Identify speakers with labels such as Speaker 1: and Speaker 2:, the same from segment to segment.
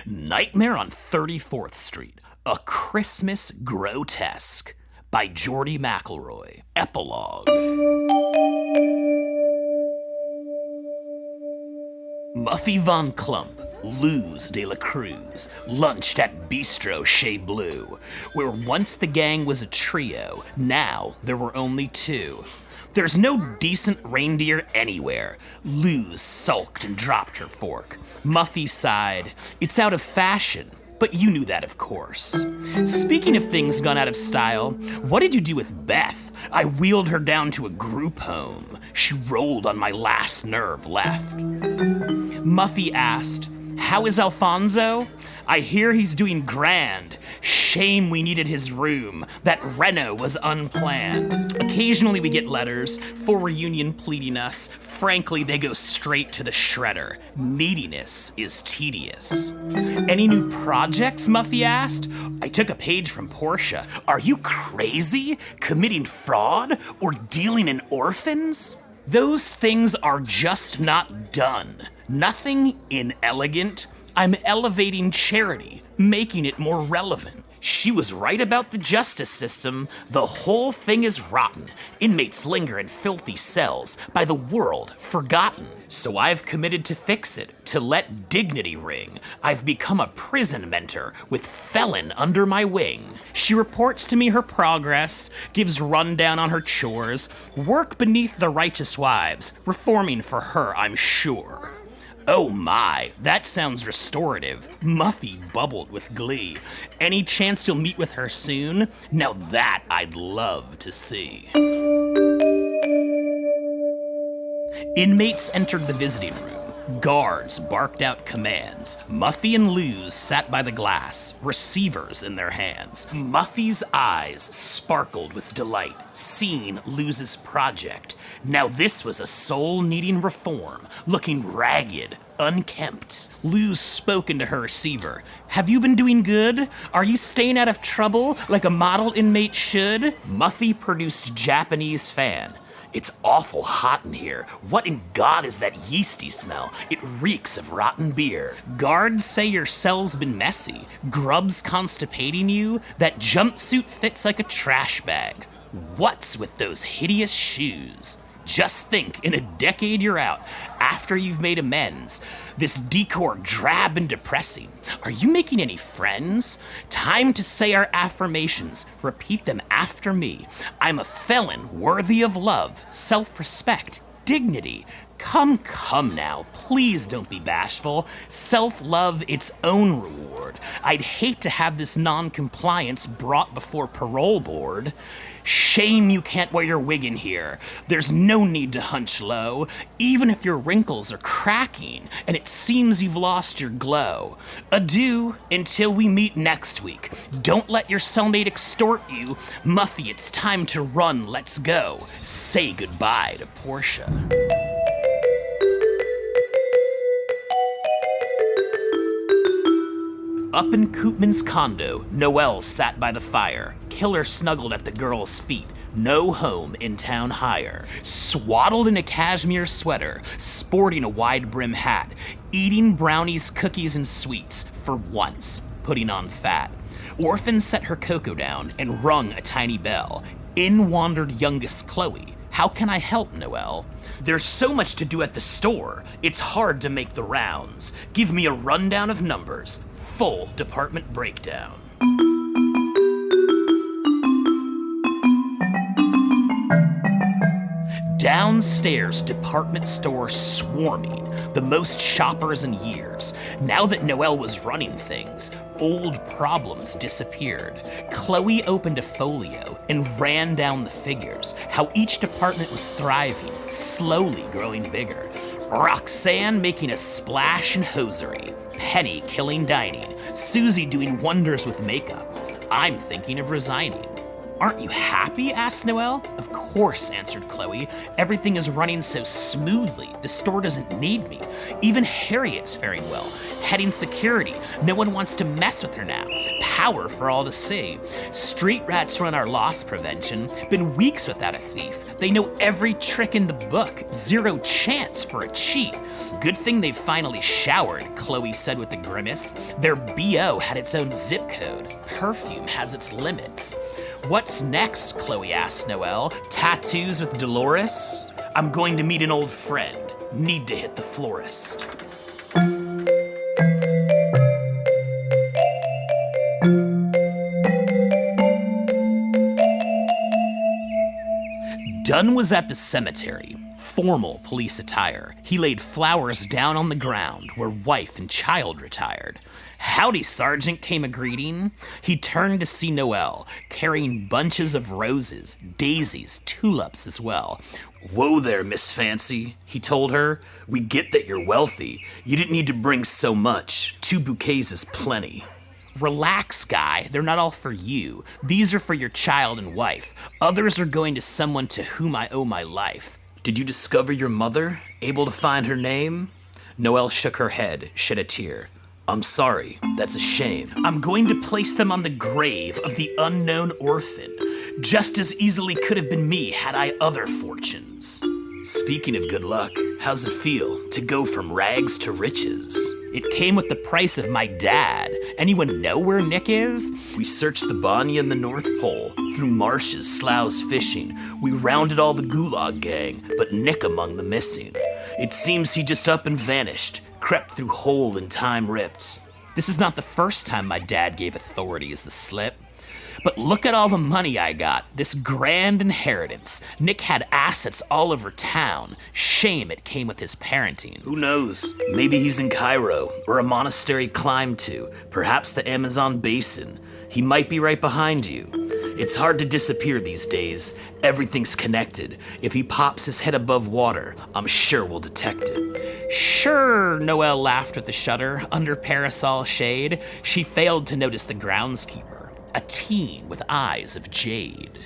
Speaker 1: Nightmare on 34th Street, A Christmas Grotesque by Geordie McElroy. Epilogue. Muffy Von Klump, Luz de la Cruz, lunched at Bistro Chez Bleu, where once the gang was a trio, now there were only two. There's no decent reindeer anywhere. Luz sulked and dropped her fork. Muffy sighed. It's out of fashion, but you knew that, of course. Speaking of things gone out of style, what did you do with Beth? I wheeled her down to a group home. She rolled on my last nerve left. Muffy asked, "How is Alfonso?" "I hear he's doing grand. Shame we needed his room. That reno was unplanned." Occasionally we get letters, for reunion pleading us. Frankly, they go straight to the shredder. Neediness is tedious. "Any new projects?" Muffy asked. I took a page from Portia. "Are you crazy? Committing fraud? Or dealing in orphans?" Those things are just not done. Nothing inelegant. I'm elevating charity, making it more relevant. She was right about the justice system. The whole thing is rotten. Inmates linger in filthy cells, by the world forgotten. So I've committed to fix it, to let dignity ring. I've become a prison mentor with felon under my wing. She reports to me her progress, gives rundown on her chores, work beneath the righteous wives, reforming for her, I'm sure. Oh my, that sounds restorative. Muffy bubbled with glee. Any chance you'll meet with her soon? Now that I'd love to see. Inmates entered the visiting room. Guards barked out commands. Muffy and Luz sat by the glass, receivers in their hands. Muffy's eyes sparkled with delight, seeing Luz's project. Now this was a soul needing reform, looking ragged, unkempt. Luz spoke into her receiver. "Have you been doing good? Are you staying out of trouble like a model inmate should?" Muffy produced Japanese fan. "It's awful hot in here. What in God is that yeasty smell? It reeks of rotten beer." Guards say your cell's been messy. Grub's constipating you. That jumpsuit fits like a trash bag. What's with those hideous shoes? Just think, in a decade you're out, after you've made amends. This decor drab and depressing. Are you making any friends? Time to say our affirmations. Repeat them after me. I'm a felon worthy of love, self-respect, dignity. Come now, please don't be bashful. Self-love, its own reward. I'd hate to have this non-compliance brought before parole board. Shame you can't wear your wig in here. There's no need to hunch low, even if your wrinkles are cracking and it seems you've lost your glow. Adieu until we meet next week. Don't let your cellmate extort you. Muffy, it's time to run, let's go. Say goodbye to Portia. Up in Koopman's condo, Noelle sat by the fire. Killer snuggled at the girl's feet. No home in town higher. Swaddled in a cashmere sweater, sporting a wide brim hat, eating brownies, cookies, and sweets, for once, putting on fat. Orphan set her cocoa down and rung a tiny bell. In wandered youngest Chloe. "How can I help, Noelle?" "There's so much to do at the store. It's hard to make the rounds. Give me a rundown of numbers. Full department breakdown." Downstairs, department store swarming, the most shoppers in years. Now that Noelle was running things, old problems disappeared. Chloe opened a folio and ran down the figures, how each department was thriving, slowly growing bigger. Roxanne making a splash in hosiery, Penny killing dining, Susie doing wonders with makeup. I'm thinking of resigning. Aren't you happy? Asked Noelle. Of course, answered Chloe. Everything is running so smoothly. The store doesn't need me. Even Harriet's faring well. Heading security. No one wants to mess with her now. Power for all to see. Street rats run our loss prevention. Been weeks without a thief. They know every trick in the book. Zero chance for a cheat. Good thing they've finally showered, Chloe said with a grimace. Their BO had its own zip code. Perfume has its limits. What's next? Chloe asked Noelle. Tattoos with Dolores? I'm going to meet an old friend. Need to hit the florist. Dunn was at the cemetery. Formal police attire. He laid flowers down on the ground where wife and child retired. Howdy, Sergeant, came a greeting. He turned to see Noelle, carrying bunches of roses, daisies, tulips as well. Whoa there, Miss Fancy, he told her. We get that you're wealthy. You didn't need to bring so much. 2 bouquets is plenty. Relax, guy. They're not all for you. These are for your child and wife. Others are going to someone to whom I owe my life. Did you discover your mother? Able to find her name? Noelle shook her head, shed a tear. I'm sorry, that's a shame. I'm going to place them on the grave of the unknown orphan. Just as easily could have been me had I other fortunes. Speaking of good luck, how's it feel to go from rags to riches? It came with the price of my dad. Anyone know where Nick is? We searched the Bonnie and the North Pole, through marshes, sloughs fishing. We rounded all the Gulag gang, but Nick among the missing. It seems he just up and vanished, crept through hole and time ripped. This is not the first time my dad gave authorities the slip. But look at all the money I got, this grand inheritance. Nick had assets all over town. Shame it came with his parenting. Who knows? Maybe he's in Cairo, or a monastery climbed to, perhaps the Amazon basin. He might be right behind you. It's hard to disappear these days. Everything's connected. If he pops his head above water, I'm sure we'll detect it. Sure, Noelle laughed with a shudder. Under parasol shade, she failed to notice the groundskeeper. A teen with eyes of jade.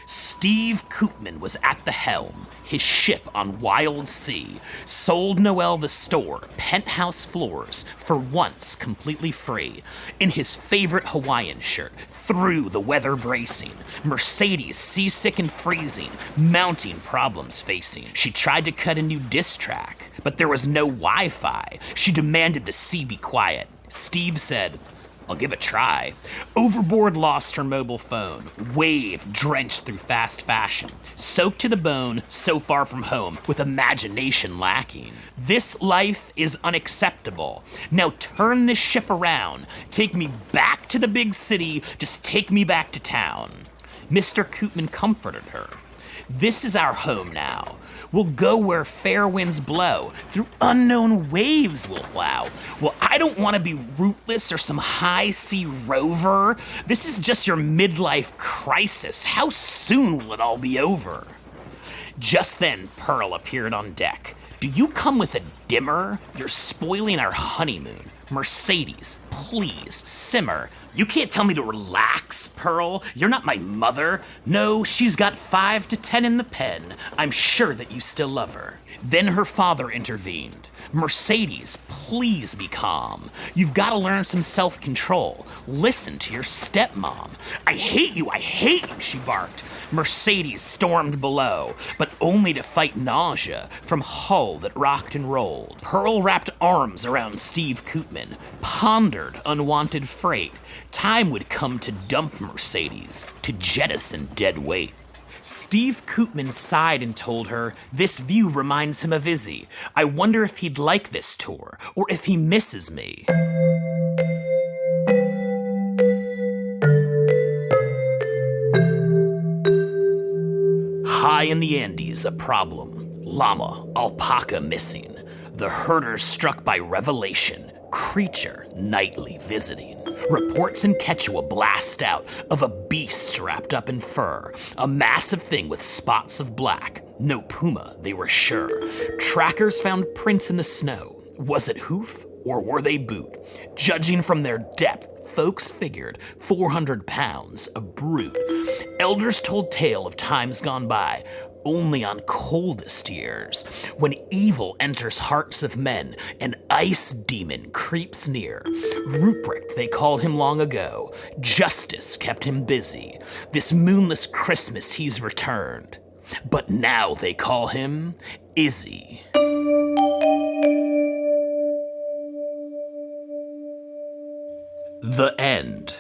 Speaker 1: Steve Koopman was at the helm, his ship on wild sea, sold Noelle the store, penthouse floors, for once completely free, in his favorite Hawaiian shirt, through the weather bracing, Mercedes seasick and freezing, mounting problems facing. She tried to cut a new diss track, but there was no Wi-Fi. She demanded the sea be quiet. Steve said, I'll give a try. Overboard lost her mobile phone. Wave drenched through fast fashion. Soaked to the bone, so far from home, with imagination lacking. This life is unacceptable. Now turn this ship around. Take me back to the big city. Just take me back to town. Mr. Koopman comforted her. This is our home now. We'll go where fair winds blow. Through unknown waves we'll plow. Well, I don't want to be rootless or some high sea rover. This is just your midlife crisis. How soon will it all be over? Just then, Pearl appeared on deck. Do you come with a dimmer? You're spoiling our honeymoon. Mercedes, please, simmer. You can't tell me to relax, Pearl. You're not my mother. No, she's got 5 to 10 in the pen. I'm sure that you still love her. Then her father intervened. Mercedes, please be calm. You've got to learn some self-control. Listen to your stepmom. I hate you, she barked. Mercedes stormed below, but only to fight nausea from hull that rocked and rolled. Pearl wrapped arms around Steve Koopman, pondered unwanted freight. Time would come to dump Mercedes, to jettison dead weight. Steve Koopman sighed and told her, this view reminds him of Izzy. I wonder if he'd like this tour, or if he misses me. High in the Andes, a problem. Llama, alpaca missing. The herders struck by revelation. Creature nightly visiting. Reports in Quechua blast out of a beast wrapped up in fur. A massive thing with spots of black. No puma, they were sure. Trackers found prints in the snow. Was it hoof Or were they boot? Judging from their depth, folks figured 400 pounds, a brute. Elders told tale of times gone by, only on coldest years, when evil enters hearts of men, an ice demon creeps near. Ruprecht they called him long ago, justice kept him busy. This moonless Christmas he's returned, but now they call him Izzy. The end.